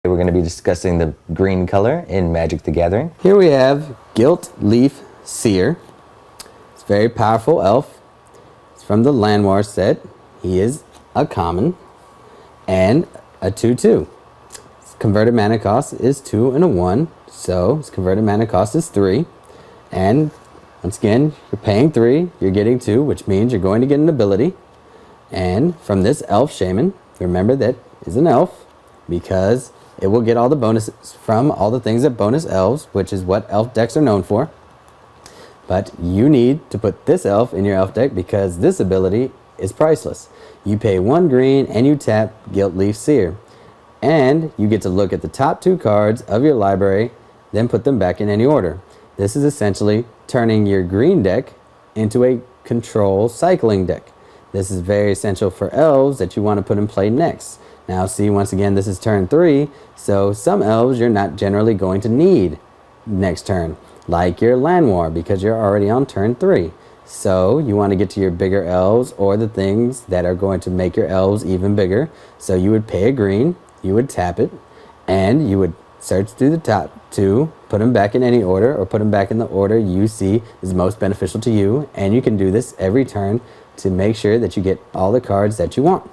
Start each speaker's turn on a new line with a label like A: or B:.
A: We're going to be discussing the green color in Magic the Gathering.
B: Here we have Gilt Leaf Seer. It's a very powerful elf. It's from the Land War set. He is a common and a 2/2. His converted mana cost is 2 and a 1, so his converted mana cost is 3. And once again, you're paying 3, you're getting 2, which means you're going to get an ability. And from this elf shaman, remember that is an elf because it will get all the bonuses from all the things that bonus elves, which is what elf decks are known for. But you need to put this elf in your elf deck because this ability is priceless. You pay 1 green and you tap Gilt Leaf Seer. And you get to look at the top 2 cards of your library, then put them back in any order. This is essentially turning your green deck into a control cycling deck. This is very essential for elves that you want to put in play next. Now see, once again, this is turn 3, so some elves you're not generally going to need next turn, like your Land War, because you're already on turn 3. So you want to get to your bigger elves or the things that are going to make your elves even bigger. So you would pay a green, you would tap it, and you would search through the top 2, put them back in any order, or put them back in the order you see is most beneficial to you. And you can do this every turn to make sure that you get all the cards that you want.